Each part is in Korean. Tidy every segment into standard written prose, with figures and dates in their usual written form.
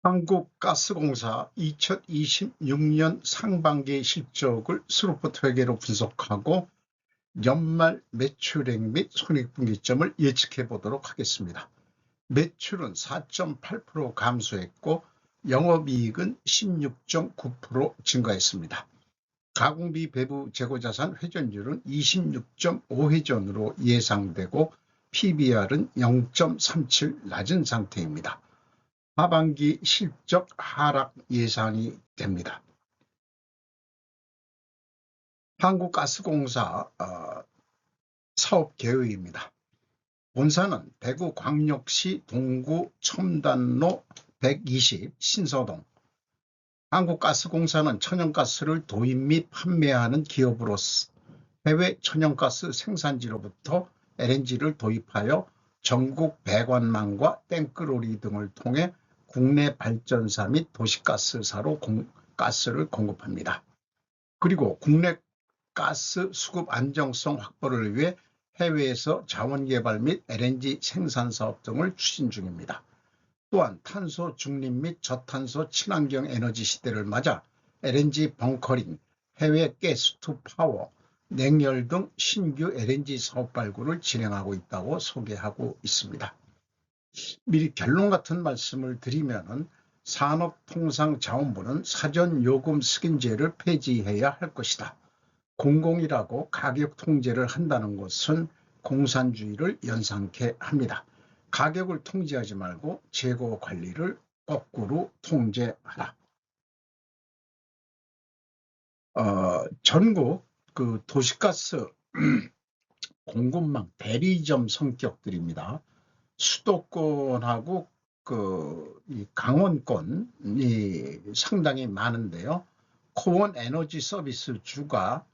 한국가스공사 2026년 상반기 실적을 스루포트 회계로 분석하고 연말 매출액 및 손익분기점을 예측해 보도록 하겠습니다. 매출은 4.8% 감소했고 영업이익은 16.9% 증가했습니다. 가공비 배부 재고자산 회전율은 26.5회전으로 예상되고 PBR은 0.37 낮은 상태입니다. 하반기 실적 하락 예상이 됩니다. 한국가스공사 사업계획입니다. 본사는 대구광역시 동구 첨단로 120 신서동. 한국가스공사는 천연가스를 도입 및 판매하는 기업으로서 해외 천연가스 생산지로부터 LNG를 도입하여 전국 배관망과 탱크로리 등을 통해 국내 발전사 및 도시가스사로 가스를 공급합니다. 그리고 국내 가스 수급 안정성 확보를 위해 해외에서 자원개발 및 LNG 생산 사업 등을 추진 중입니다. 또한 탄소 중립 및 저탄소 친환경 에너지 시대를 맞아 LNG 벙커링, 해외 가스 투 파워, 냉열 등 신규 LNG 사업 발굴을 진행하고 있다고 소개하고 있습니다. 미리 결론 같은 말씀을 드리면 산업통상자원부는 사전요금 승인제를 폐지해야 할 것이다. 공공이라고 가격 통제를 한다는 것은 공산주의를 연상케 합니다. 가격을 통제하지 말고 재고 관리를 거꾸로 통제하라. 전국 도시가스 공급망 대리점 성격들입니다. 수도권하고 이 강원권이 상당히 많은데요. 코원 에너지 서비스 주가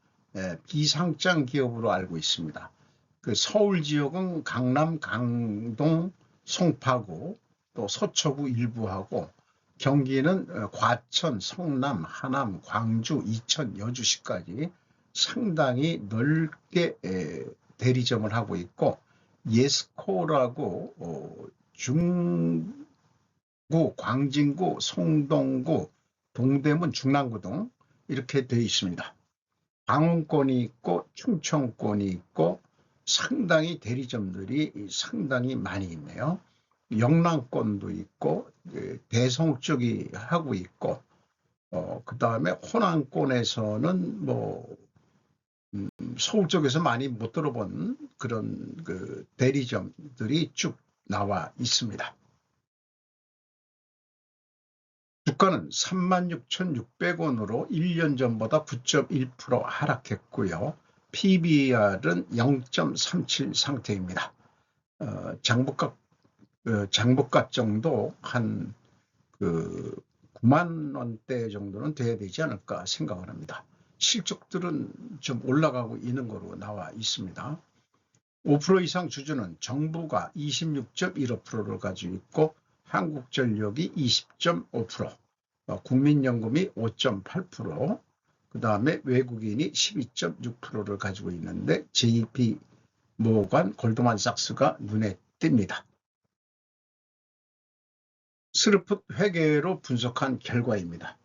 비상장 기업으로 알고 있습니다. 서울 지역은 강남, 강동, 송파구, 또 서초구 일부하고 경기는 과천, 성남, 하남, 광주, 이천, 여주시까지 상당히 넓게 대리점을 하고 있고 예스코라고 중구, 광진구, 송동구, 동대문, 중랑구 등 이렇게 되어 있습니다. 강원권이 있고 충청권이 있고 상당히 대리점들이 상당히 많이 있네요. 영남권도 있고 대성 쪽이 하고 있고 그 다음에 호남권에서는 서울 쪽에서 많이 못 들어본 그런 대리점들이 쭉 나와 있습니다. 주가는 36,600원으로 1년 전보다 9.1% 하락했고요. PBR은 0.37 상태입니다. 장부가 정도 한 9만 원대 정도는 돼야 되지 않을까 생각을 합니다. 실적들은 좀 올라가고 있는 거로 나와 있습니다. 5% 이상 주주는 정부가 26.15%를 가지고 있고 한국전력이 20.5%, 국민연금이 5.8%, 그 다음에 외국인이 12.6%를 가지고 있는데 JP 모건, 골드만삭스가 눈에 띕니다. 스루포트 회계로 분석한 결과입니다.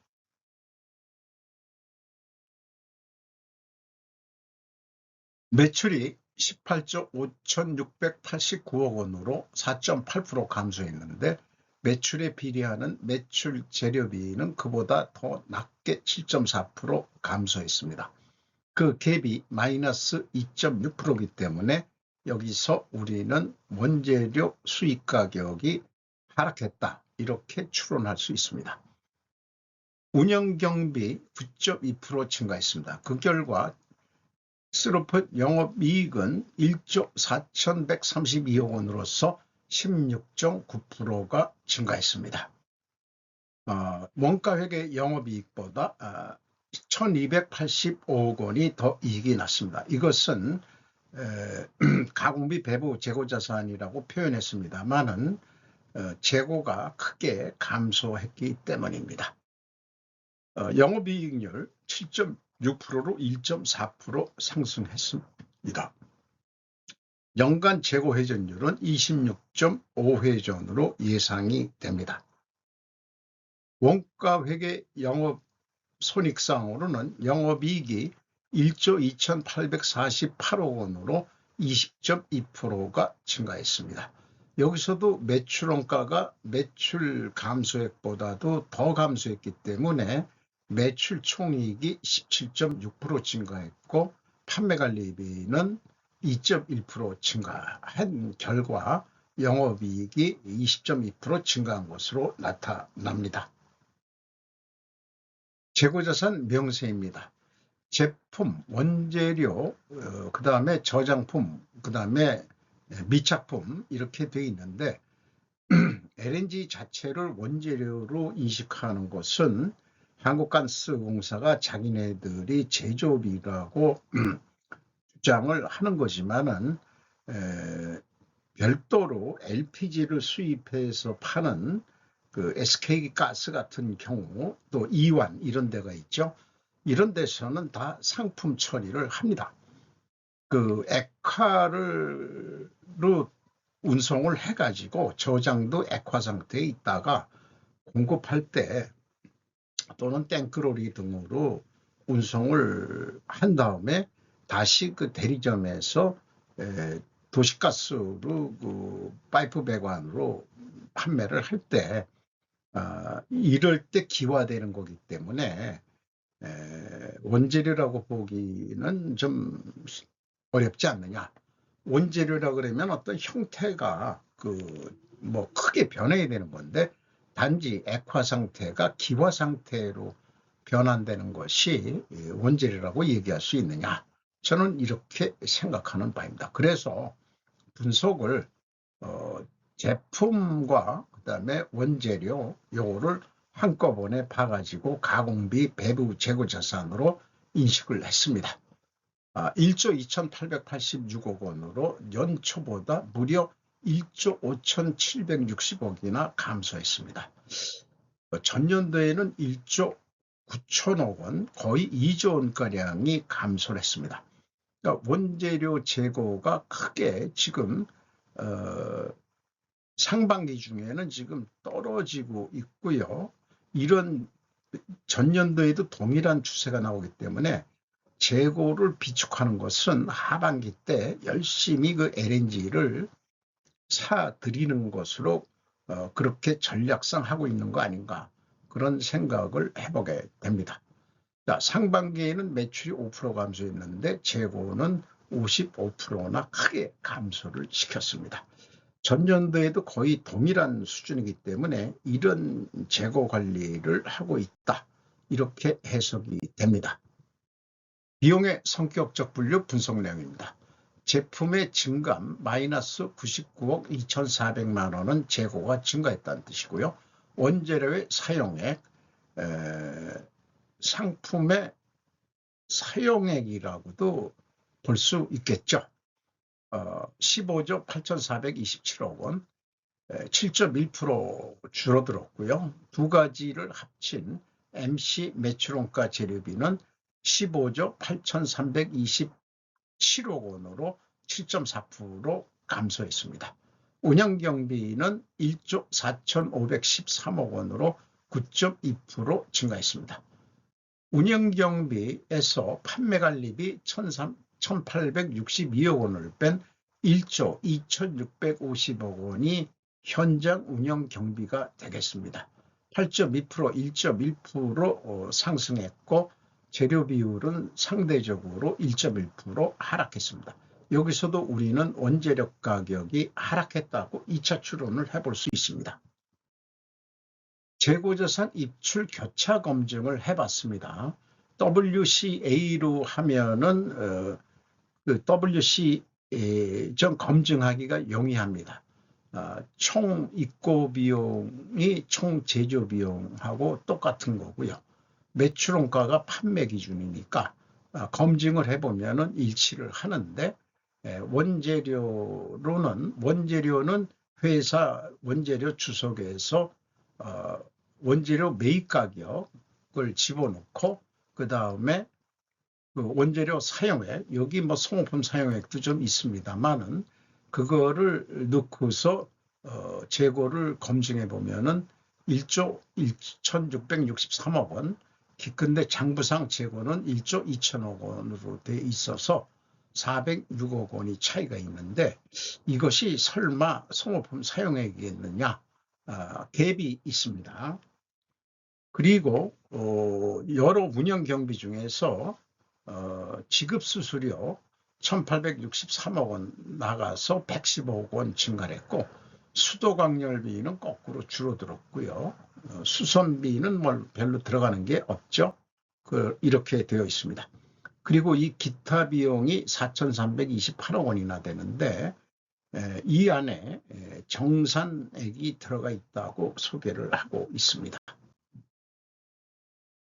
매출이 18조 5,689억 원으로 4.8% 감소했는데 매출에 비례하는 매출 재료비는 그보다 더 낮게 7.4% 감소했습니다. 그 갭이 마이너스 2.6%이기 때문에 여기서 우리는 원재료 수입 가격이 하락했다 이렇게 추론할 수 있습니다. 운영경비 9.2% 증가했습니다. 그 결과 스루포트 영업이익은 1조 4,132억 원으로서 16.9%가 증가했습니다. 원가회계 영업이익보다 1,285억 원이 더 이익이 났습니다. 이것은 가공비 배부 재고자산이라고 표현했습니다만은 재고가 크게 감소했기 때문입니다. 영업이익률 7.6%로 1.4% 상승했습니다. 연간 재고 회전율은 26.5회전으로 예상이 됩니다. 원가회계 영업 손익상으로는 영업이익이 1조 2,848억 원으로 20.2%가 증가했습니다. 여기서도 매출 원가가 매출 감소액보다도 더 감소했기 때문에 매출 총이익이 17.6% 증가했고 판매관리비는 2.1% 증가한 결과 영업이익이 20.2% 증가한 것으로 나타납니다. 재고자산 명세입니다. 제품, 원재료, 그 다음에 저장품, 그 다음에 미착품 이렇게 되어 있는데 LNG 자체를 원재료로 인식하는 것은 한국가스공사가 자기네들이 제조업이라고 주장을 하는 거지만은 별도로 LPG를 수입해서 파는 그 SK가스 같은 경우 또 이완 이런 데가 있죠. 이런 데서는 다 상품 처리를 합니다. 그 액화로 운송을 해가지고 저장도 액화 상태에 있다가 공급할 때 또는 탱크로리 등으로 운송을 한 다음에 다시 그 대리점에서 도시가스로 그 파이프 배관으로 판매를 할 때 이럴 때 기화되는 거기 때문에 원재료라고 보기는 좀 어렵지 않느냐. 원재료라 그러면 어떤 형태가 뭐 크게 변해야 되는 건데 단지 액화 상태가 기화 상태로 변환되는 것이 원재료라고 얘기할 수 있느냐. 저는 이렇게 생각하는 바입니다. 그래서 분석을 제품과 그다음에 원재료 요거를 한꺼번에 봐가지고 가공비 배부 재고자산으로 인식을 했습니다. 1조 2,886억 원으로 연초보다 무려 1조 5,760억이나 감소했습니다. 전년도에는 1조 9천억 원, 거의 2조 원가량이 감소를 했습니다. 그러니까 원재료 재고가 크게 지금 상반기 중에는 지금 떨어지고 있고요. 이런 전년도에도 동일한 추세가 나오기 때문에 재고를 비축하는 것은 하반기 때 열심히 그 LNG를 사들이는 것으로 그렇게 전략상 하고 있는 거 아닌가 그런 생각을 해보게 됩니다. 자, 상반기에는 매출이 5% 감소했는데 재고는 55%나 크게 감소를 시켰습니다. 전년도에도 거의 동일한 수준이기 때문에 이런 재고 관리를 하고 있다. 이렇게 해석이 됩니다. 비용의 성격적 분류 분석 내용입니다. 제품의 증감 마이너스 99억 2,400만 원은 재고가 증가했다는 뜻이고요. 원재료의 사용액, 상품의 사용액이라고도 볼 수 있겠죠. 15조 8,427억 원, 7.1% 줄어들었고요. 두 가지를 합친 MC 매출원가 재료비는 15조 8,327억 원으로 7.4% 감소했습니다. 운영경비는 1조 4,513억 원으로 9.2% 증가했습니다. 운영경비에서 판매관리비 1,862억 원을 뺀 1조 2,650억 원이 현장 운영경비가 되겠습니다. 8.2%, 1.1% 상승했고 재료 비율은 상대적으로 1.1% 하락했습니다. 여기서도 우리는 원재료 가격이 하락했다고 2차 추론을 해볼 수 있습니다. 재고자산 입출 교차 검증을 해봤습니다. WCA로 하면은 그 WC 좀 검증하기가 용이합니다. 총 입고 비용이 총 제조 비용하고 똑같은 거고요. 매출 원가가 판매 기준이니까 검증을 해보면은 일치를 하는데 원재료는 회사 원재료 주석에서 원재료 매입 가격을 집어넣고 그 다음에 그 원재료 사용액, 여기 뭐 소모품 사용액도 좀 있습니다만은 그거를 넣고서 재고를 검증해 보면은 1조 1,663억 원, 기컨대 장부상 재고는 1조 2천억 원으로 돼 있어서 406억 원이 차이가 있는데 이것이 설마 소모품 사용액이겠느냐? 갭이 있습니다. 그리고 여러 운영 경비 중에서 지급수수료 1,863억 원 나가서 115억 원 증가했고 수도광열비는 거꾸로 줄어들었고요. 수선비는 별로 들어가는 게 없죠. 이렇게 되어 있습니다. 그리고 이 기타 비용이 4,328억 원이나 되는데 이 안에 정산액이 들어가 있다고 소개를 하고 있습니다.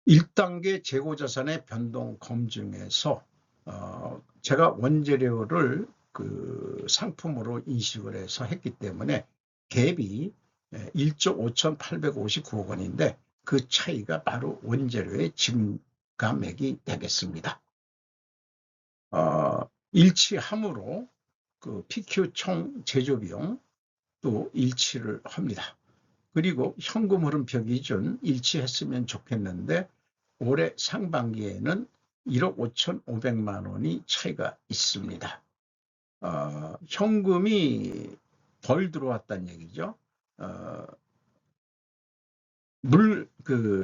1단계 재고자산의 변동 검증에서 제가 원재료를 그 상품으로 인식을 해서 했기 때문에 갭이 1조 5,859억 원인데 그 차이가 바로 원재료의 증감액이 되겠습니다. 일치함으로 그 PQ 총 제조비용 또 일치를 합니다. 그리고 현금 흐름표 기준 일치했으면 좋겠는데 올해 상반기에는 1억 5,500만 원이 차이가 있습니다. 현금이 덜 들어왔다는 얘기죠.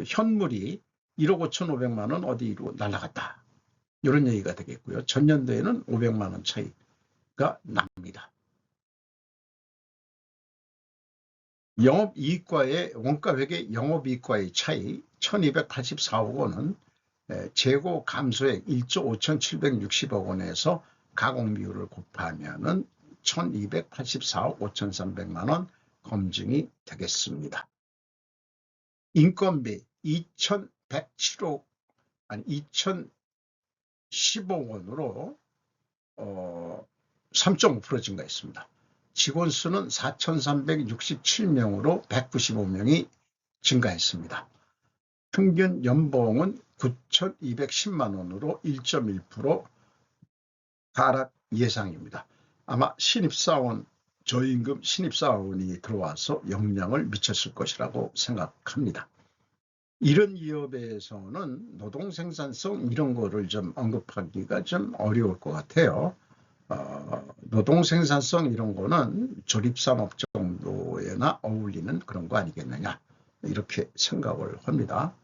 현물이 1억 5,500만 원 어디로 날아갔다. 이런 얘기가 되겠고요. 전년도에는 500만 원 차이가 납니다. 영업이익과의 원가회계 영업이익과의 차이 1,284억 원은 재고 감소액 1조 5,760억 원에서 가공비율을 곱하면 1,284억 5,300만 원 검증이 되겠습니다. 인건비 2,110억 원으로 3.5% 증가했습니다. 직원 수는 4,367명으로 195명이 증가했습니다. 평균 연봉은 9,210만 원으로 1.1% 하락 예상입니다. 아마 신입사원, 저임금 신입사원이 들어와서 영향을 미쳤을 것이라고 생각합니다. 이런 기업에서는 노동생산성 이런 거를 좀 언급하기가 좀 어려울 것 같아요. 노동생산성 이런 거는 조립산업 정도에나 어울리는 그런 거 아니겠느냐 이렇게 생각을 합니다.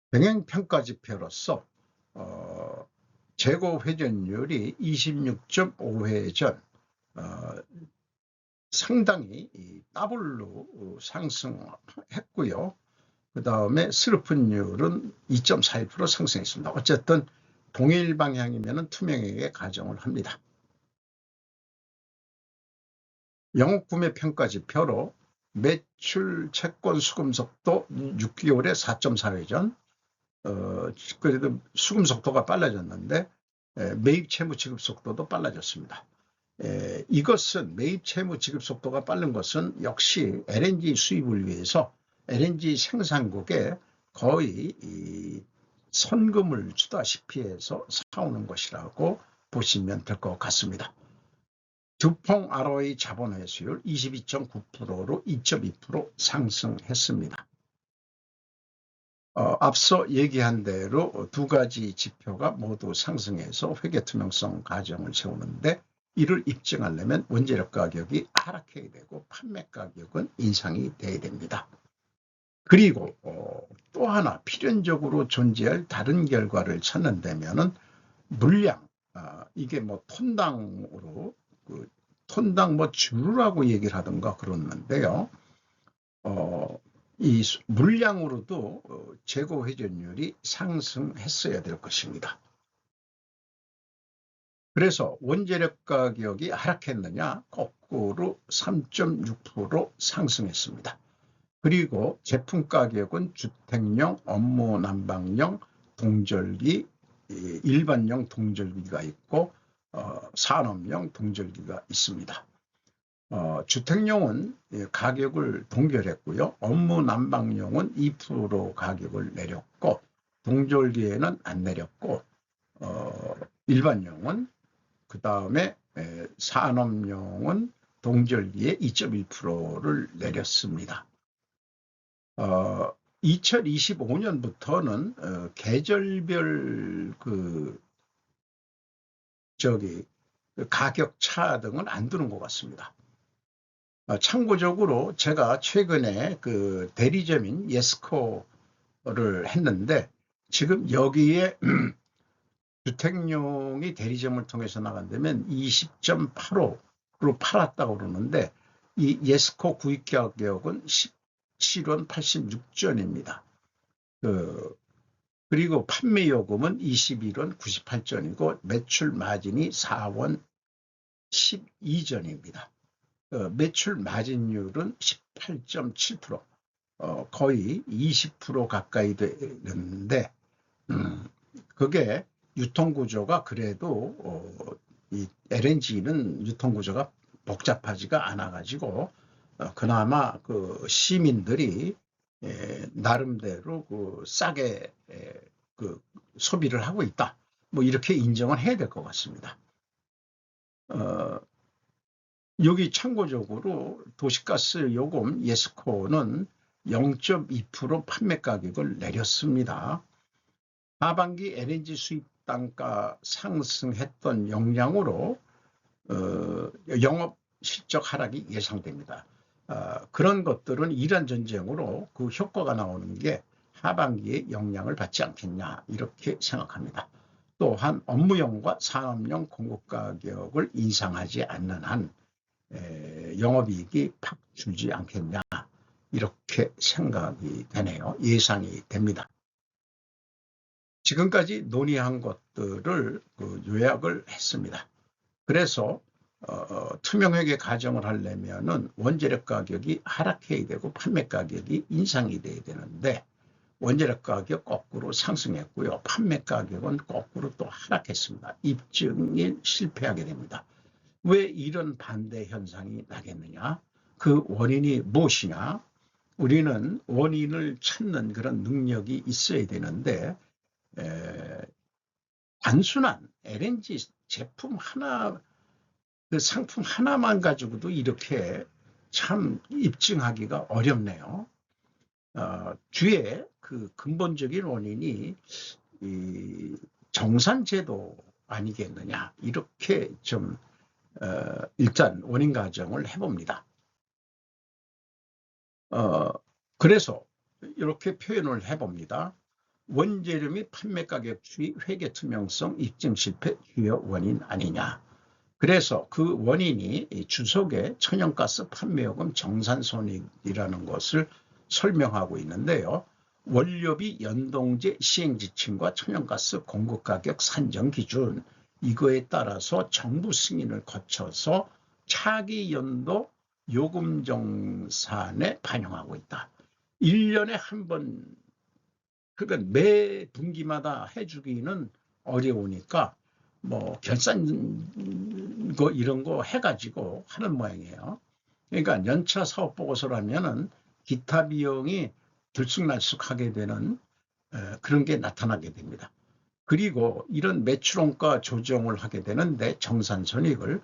병행평가지표로서 재고 회전율이 26.5회전 상당히 더블로 상승했고요. 그 다음에 슬픈율은 2.41% 상승했습니다. 어쨌든 동일 방향이면 투명하게 가정을 합니다. 영업구매 평가지표로 매출 채권 수금 속도 6개월에 4.4회전, 그래도 수금 속도가 빨라졌는데 매입 채무 지급 속도도 빨라졌습니다. 이것은 매입 채무 지급 속도가 빠른 것은 역시 LNG 수입을 위해서 LNG 생산국에 거의 선금을 주다시피 해서 사오는 것이라고 보시면 될 것 같습니다. 두펑 ROE 자본회수율 22.9%로 2.2% 상승했습니다. 앞서 얘기한 대로 두 가지 지표가 모두 상승해서 회계투명성 가정을 세우는데 이를 입증하려면 원재료 가격이 하락해야 되고 판매 가격은 인상이 돼야 됩니다. 그리고 또 하나 필연적으로 존재할 다른 결과를 찾는다면은 물량, 이게 뭐 톤당으로 톤당 뭐 주라고 얘기를 하던가 그러는데요. 이 물량으로도 재고 회전율이 상승했어야 될 것입니다. 그래서 원재료 가격이 하락했느냐? 거꾸로 3.6% 상승했습니다. 그리고 제품 가격은 주택용, 업무 난방용, 동절기, 일반용 동절기가 있고 산업용 동절기가 있습니다. 주택용은 가격을 동결했고요. 업무 난방용은 2% 가격을 내렸고 동절기에는 안 내렸고 일반용은 그 다음에 산업용은 동절기에 2.1%를 내렸습니다. 2025년부터는 계절별 가격 차등은 안 두는 것 같습니다. 참고적으로 제가 최근에 대리점인 예스코를 했는데 지금 여기에 주택용이 대리점을 통해서 나간다면 20.85로 팔았다고 그러는데 이 예스코 구입 가격은 17원 86전입니다. 그리고 판매 요금은 21원 98전이고 매출 마진이 4원 12전입니다. 매출 마진율은 18.7%, 거의 20% 가까이 되는데 그게 유통구조가 그래도 이 LNG는 유통구조가 복잡하지가 않아가지고 그나마 시민들이 나름대로 싸게 소비를 하고 있다. 뭐 이렇게 인정을 해야 될 것 같습니다. 여기 참고적으로 도시가스 요금 예스코는 0.2% 판매 가격을 내렸습니다. 하반기 LNG 수입 단가 상승했던 영향으로 영업 실적 하락이 예상됩니다. 그런 것들은 이란 전쟁으로 그 효과가 나오는 게 하반기에 영향을 받지 않겠냐 이렇게 생각합니다. 또한 업무용과 산업용 공급 가격을 인상하지 않는 한 영업이익이 팍 줄지 않겠냐 이렇게 생각이 되네요. 예상이 됩니다. 지금까지 논의한 것들을 요약을 했습니다. 그래서 투명하게 가정을 하려면은 원재료 가격이 하락해야 되고 판매 가격이 인상이 돼야 되는데 원재료 가격 거꾸로 상승했고요. 판매 가격은 거꾸로 또 하락했습니다. 입증이 실패하게 됩니다. 왜 이런 반대 현상이 나겠느냐? 그 원인이 무엇이냐? 우리는 원인을 찾는 그런 능력이 있어야 되는데 단순한 LNG 제품 하나, 상품 하나만 가지고도 이렇게 참 입증하기가 어렵네요. 뒤에 근본적인 원인이 이 정산제도 아니겠느냐 이렇게 좀 일단 원인 가정을 해봅니다. 그래서 이렇게 표현을 해봅니다. 원재료 및 판매 가격 추이, 회계 투명성, 입증 실패 주요 원인 아니냐. 그래서 그 원인이 주석에 천연가스 판매요금 정산손익이라는 것을 설명하고 있는데요. 원료비 연동제 시행지침과 천연가스 공급가격 산정기준 이거에 따라서 정부 승인을 거쳐서 차기 연도 요금 정산에 반영하고 있다. 1년에 한 번, 그러니까 매 분기마다 해주기는 어려우니까 뭐 결산 이런 거 해가지고 하는 모양이에요. 그러니까 연차 사업 보고서라면은 기타 비용이 들쑥날쑥하게 되는 그런 게 나타나게 됩니다. 그리고 이런 매출원가 조정을 하게 되는데 정산손익을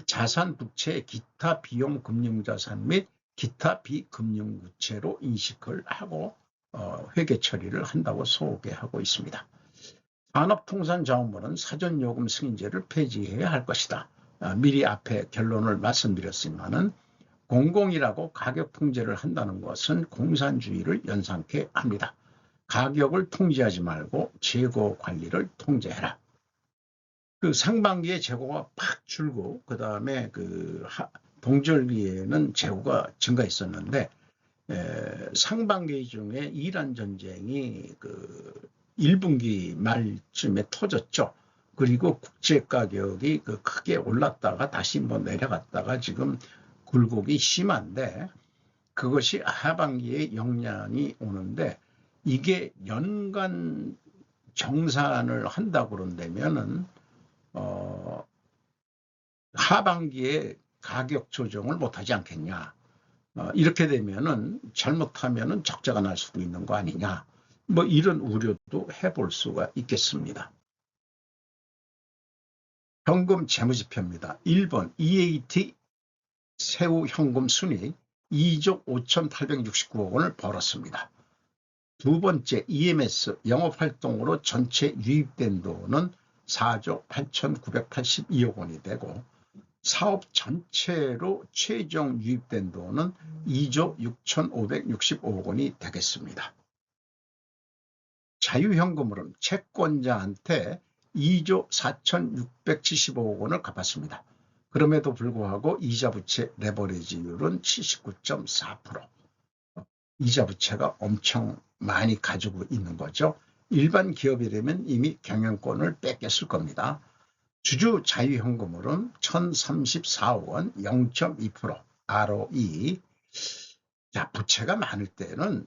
자산 부채 기타 비용 금융자산 및 기타 비금융부채로 인식을 하고 회계 처리를 한다고 소개하고 있습니다. 산업통상자원부는 사전요금 승인제를 폐지해야 할 것이다. 미리 앞에 결론을 말씀드렸지만은 공공이라고 가격 통제를 한다는 것은 공산주의를 연상케 합니다. 가격을 통제하지 말고 재고 관리를 통제해라. 상반기에 재고가 팍 줄고 그 다음에 동절기에는 재고가 증가했었는데 상반기 중에 이란 전쟁이 1분기 말쯤에 터졌죠. 그리고 국제 가격이 크게 올랐다가 다시 내려갔다가 지금 굴곡이 심한데 그것이 하반기에 영향이 오는데 이게 연간 정산을 한다고 그런다면은 하반기에 가격 조정을 못하지 않겠냐. 이렇게 되면은 잘못하면은 적자가 날 수도 있는 거 아니냐. 뭐 이런 우려도 해볼 수가 있겠습니다. 현금 재무지표입니다. 1번 EAT 세후 현금 순위 2조 5,869억 원을 벌었습니다. 두 번째 EMS 영업활동으로 전체 유입된 돈은 4조 8,982억 원이 되고 사업 전체로 최종 유입된 돈은 2조 6,565억 원이 되겠습니다. 자유현금으로는 채권자한테 2조 4,675억 원을 갚았습니다. 그럼에도 불구하고 이자부채 레버리지율은 79.4%. 이자부채가 엄청 많이 가지고 있는 거죠. 일반 기업이라면 이미 경영권을 뺏겼을 겁니다. 주주 자유현금으로는 1,034억 원, 0.2% ROE. 자, 부채가 많을 때는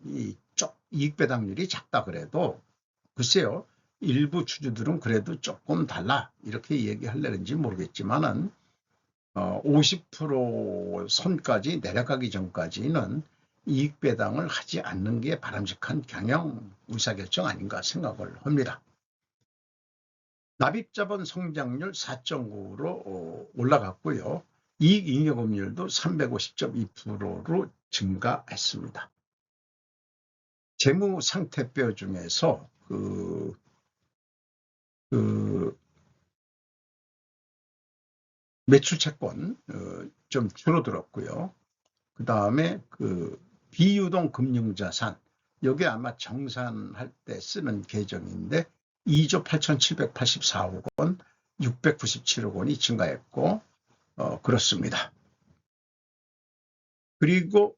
이익 배당률이 작다 그래도 글쎄요, 일부 주주들은 그래도 조금 달라 이렇게 얘기하려는지 모르겠지만은 50% 선까지 내려가기 전까지는 이익 배당을 하지 않는 게 바람직한 경영 의사결정 아닌가 생각을 합니다. 납입자본 성장률 4.9로 올라갔고요. 이익잉여금률도 350.2%로 증가했습니다. 재무상태표 중에서 매출채권 좀 줄어들었고요. 그 다음에 비유동 금융자산, 여기 아마 정산할 때 쓰는 계정인데 2조 8,784억 원, 697억 원이 증가했고 그렇습니다. 그리고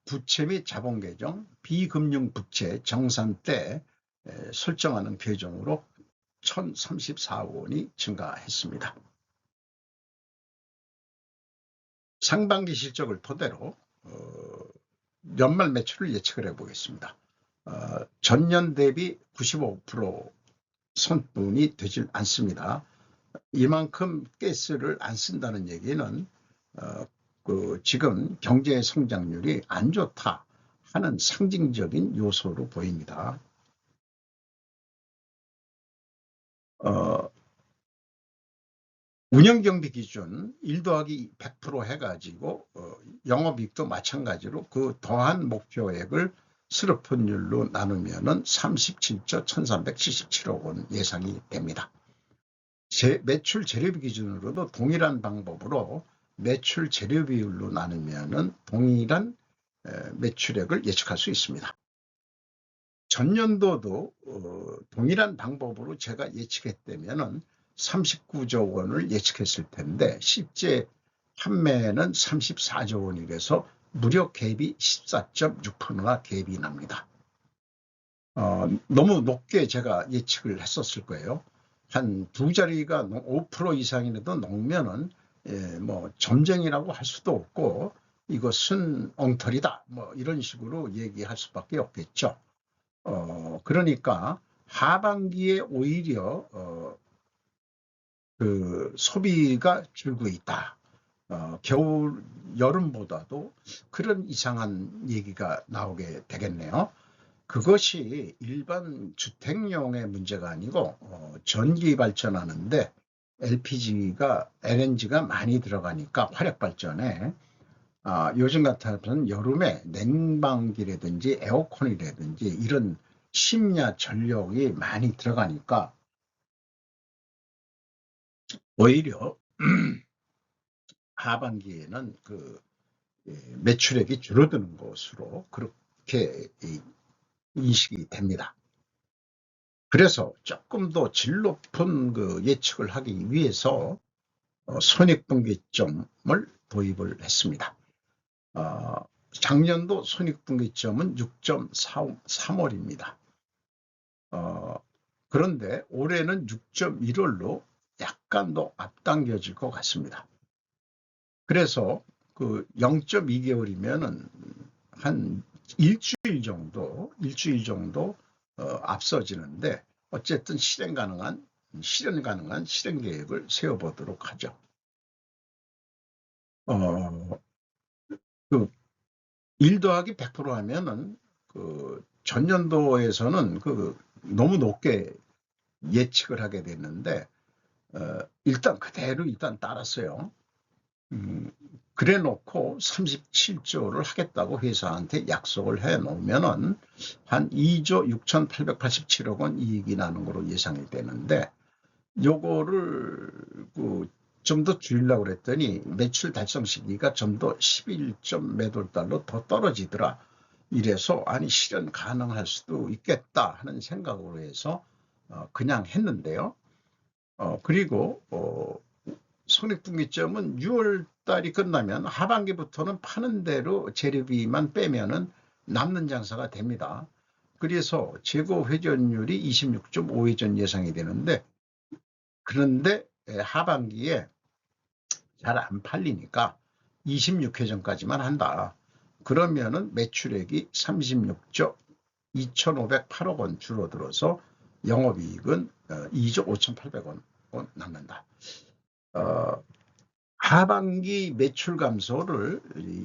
부채 및 자본계정, 비금융부채 정산 때 설정하는 계정으로 1,034억 원이 증가했습니다. 상반기 실적을 토대로 연말 매출을 예측을 해보겠습니다. 전년 대비 95% 선분이 되질 않습니다. 이만큼 가스를 안 쓴다는 얘기는 지금 경제 성장률이 안 좋다 하는 상징적인 요소로 보입니다. 운영경비 기준 1 더하기 100% 해가지고 영업이익도 마찬가지로 그 더한 목표액을 스르폰율로 나누면 37조 1377억 원 예상이 됩니다. 매출 재료비 기준으로도 동일한 방법으로 매출 재료비율로 나누면 동일한 매출액을 예측할 수 있습니다. 전년도도 동일한 방법으로 제가 예측했다면 39조 원을 예측했을 텐데 실제 판매는 34조 원이라서 무려 갭이 14.6%나 갭이 납니다. 너무 높게 제가 예측을 했었을 거예요. 한 두 자리가 5% 이상이라도 넘으면은 뭐 점쟁이라고 할 수도 없고 이것은 엉터리다 뭐 이런 식으로 얘기할 수밖에 없겠죠. 그러니까 하반기에 오히려 소비가 줄고 있다. 겨울, 여름보다도 그런 이상한 얘기가 나오게 되겠네요. 그것이 일반 주택용의 문제가 아니고 전기 발전하는데 LNG가 많이 들어가니까 화력 발전에 요즘 같아서는 여름에 냉방기라든지 에어컨이라든지 이런 심야 전력이 많이 들어가니까 오히려 하반기에는 매출액이 줄어드는 것으로 그렇게 인식이 됩니다. 그래서 조금 더 질 높은 예측을 하기 위해서 손익분기점을 도입을 했습니다. 작년도 손익분기점은 6.3월입니다. 그런데 올해는 6.1월로 약간 더 앞당겨질 것 같습니다. 그래서 0.2개월이면은 한 일주일 정도 앞서지는데 어쨌든 실행 가능한 실행 계획을 세워보도록 하죠. 1 더하기 100% 하면은 전년도에서는 너무 높게 예측을 하게 됐는데 일단 그대로 따랐어요. 음, 그래 놓고 37조를 하겠다고 회사한테 약속을 해 놓으면은 한 2조 6,887억 원 이익이 나는 거로 예상이 되는데, 요거를 좀 더 줄이려고 그랬더니 매출 달성 시기가 좀 더 11점 몇 월 달로 더 떨어지더라. 이래서 아니 실현 가능할 수도 있겠다 하는 생각으로 해서 그냥 했는데요. 그리고 손익분기점은 6월 달이 끝나면 하반기부터는 파는 대로 재료비만 빼면은 남는 장사가 됩니다. 그래서 재고 회전율이 26.5회전 예상이 되는데, 그런데 하반기에 잘 안 팔리니까 26회전까지만 한다. 그러면은 매출액이 36조 2,508억 원 줄어들어서 영업이익은 2조 5,800억 원 남는다. 하반기 매출 감소를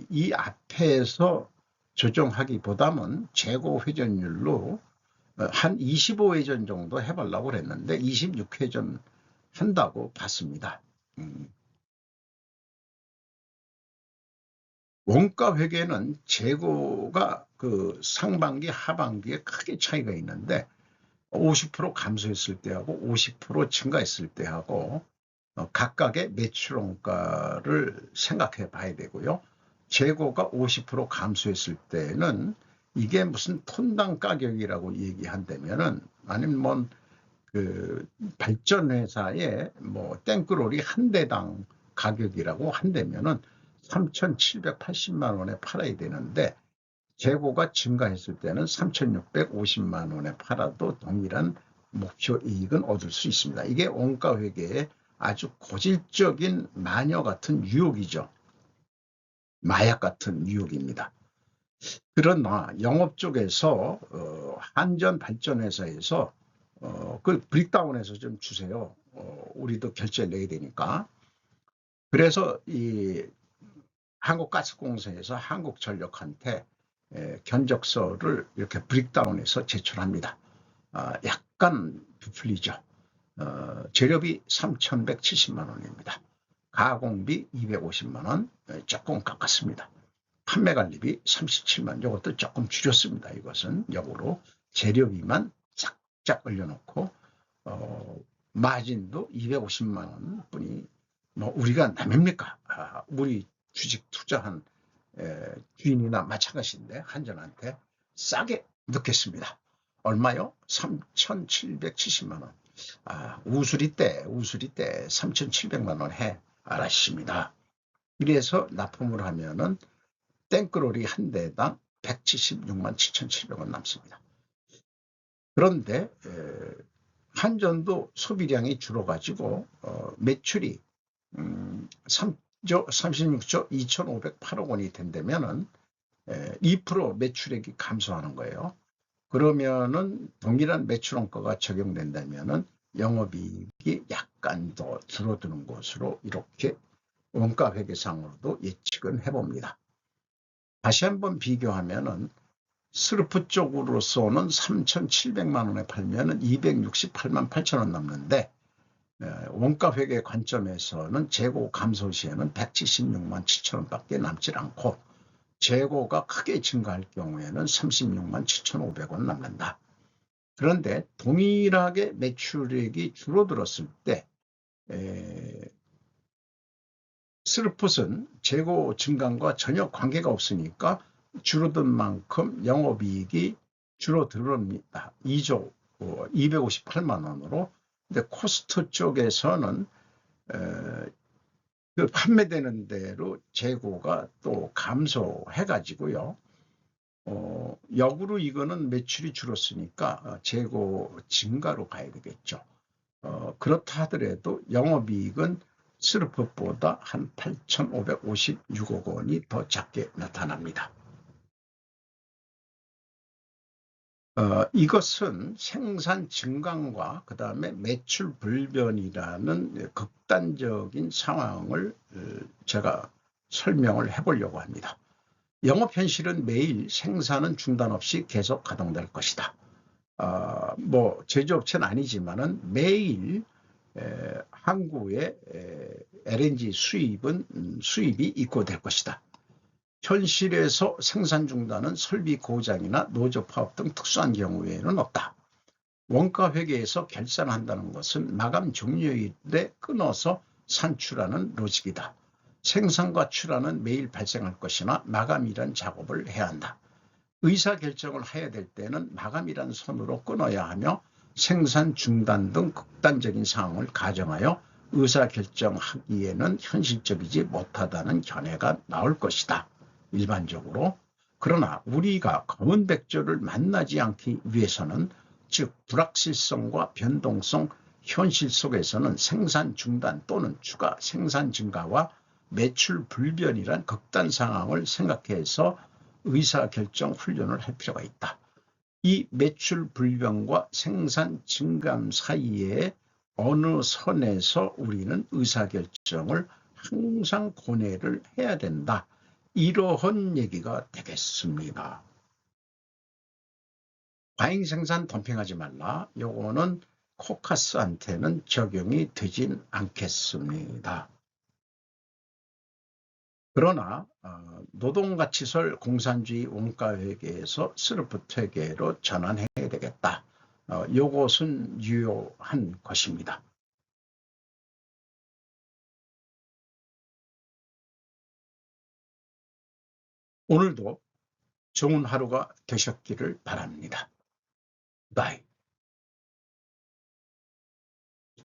이 앞에서 조정하기보다는 재고 회전율로 한 25회전 정도 해보려고 그랬는데 26회전 한다고 봤습니다. 원가 회계는 재고가 상반기 하반기에 크게 차이가 있는데 50% 감소했을 때하고 50% 증가했을 때하고 각각의 매출 원가를 생각해 봐야 되고요. 재고가 50% 감소했을 때는 이게 무슨 톤당 가격이라고 얘기한다면은, 아니면 뭐 발전회사의 뭐 땡크롤이 한 대당 가격이라고 한다면은 3,780만 원에 팔아야 되는데, 재고가 증가했을 때는 3,650만 원에 팔아도 동일한 목표 이익은 얻을 수 있습니다. 이게 원가 회계의 아주 고질적인 마녀 같은 유혹이죠. 마약 같은 유혹입니다. 그러나 영업 쪽에서 한전 발전회사에서 그 브릭다운해서 좀 주세요. 우리도 결제를 내야 되니까. 그래서 이 한국가스공사에서 한국전력한테 견적서를 이렇게 브릭다운해서 제출합니다. 약간 부풀리죠. 재료비 3,170만 원입니다. 가공비 250만 원, 조금 깎았습니다. 판매관리비 37만, 이것도 조금 줄였습니다. 이것은 역으로 재료비만 쫙쫙 올려놓고 마진도 250만 원 뿐이, 뭐 우리가 남입니까? 우리 주식 투자한 주인이나 마찬가지인데 한전한테 싸게 넣겠습니다. 얼마요? 3,770만 원. 우수리 때 3,700만 원 해. 알았습니다. 이래서 납품을 하면은 땡크롤이 한 대당 176만 7,700원 남습니다. 그런데 한전도 소비량이 줄어가지고 매출이 36조 2,508억 원이 된다면은 2% 매출액이 감소하는 거예요. 그러면은 동일한 매출 원가가 적용된다면은 영업이익이 약간 더 줄어드는 것으로 이렇게 원가 회계상으로도 예측은 해봅니다. 다시 한번 비교하면은 스르프 쪽으로서는 3,700만 원에 팔면은 268만 8천 원 남는데, 원가 회계 관점에서는 재고 감소 시에는 176만 7천 원밖에 남질 않고, 재고가 크게 증가할 경우에는 36만 7,500원 남는다. 그런데 동일하게 매출액이 줄어들었을 때 스르풋은 재고 증가과 전혀 관계가 없으니까 줄어든 만큼 영업이익이 줄어듭니다. 2조 258만 원으로. 근데 코스트 쪽에서는 그 판매되는 대로 재고가 또 감소해가지고요. 역으로 이거는 매출이 줄었으니까 재고 증가로 가야 되겠죠. 그렇다 하더라도 영업이익은 스르프보다 한 8,556억 원이 더 작게 나타납니다. 이것은 생산 증강과 그 다음에 매출 불변이라는 극단적인 상황을 제가 설명을 해보려고 합니다. 영업 현실은 매일 생산은 중단 없이 계속 가동될 것이다. 뭐 제조업체는 아니지만은 매일 항구에 LNG 수입이 입고될 것이다. 현실에서 생산 중단은 설비 고장이나 노조 파업 등 특수한 경우 외에는 없다. 원가 회계에서 결산한다는 것은 마감 종료일에 끊어서 산출하는 로직이다. 생산과 출하는 매일 발생할 것이나 마감이란 작업을 해야 한다. 의사결정을 해야 될 때는 마감이란 선으로 끊어야 하며 생산 중단 등 극단적인 상황을 가정하여 의사결정하기에는 현실적이지 못하다는 견해가 나올 것이다. 일반적으로. 그러나 우리가 검은백조를 만나지 않기 위해서는 즉 불확실성과 변동성 현실 속에서는 생산 중단 또는 추가 생산 증가와 매출 불변이란 극단 상황을 생각해서 의사결정 훈련을 할 필요가 있다. 이 매출 불변과 생산 증감 사이에 어느 선에서 우리는 의사결정을 항상 고뇌를 해야 된다. 이러한 얘기가 되겠습니다. 과잉 생산 덤핑하지 말라. 요거는 코카스한테는 적용이 되진 않겠습니다. 그러나 노동가치설 공산주의 원가회계에서 스르프회계로 전환해야 되겠다. 요것은 유효한 것입니다. 오늘도 좋은 하루가 되셨기를 바랍니다. 바이.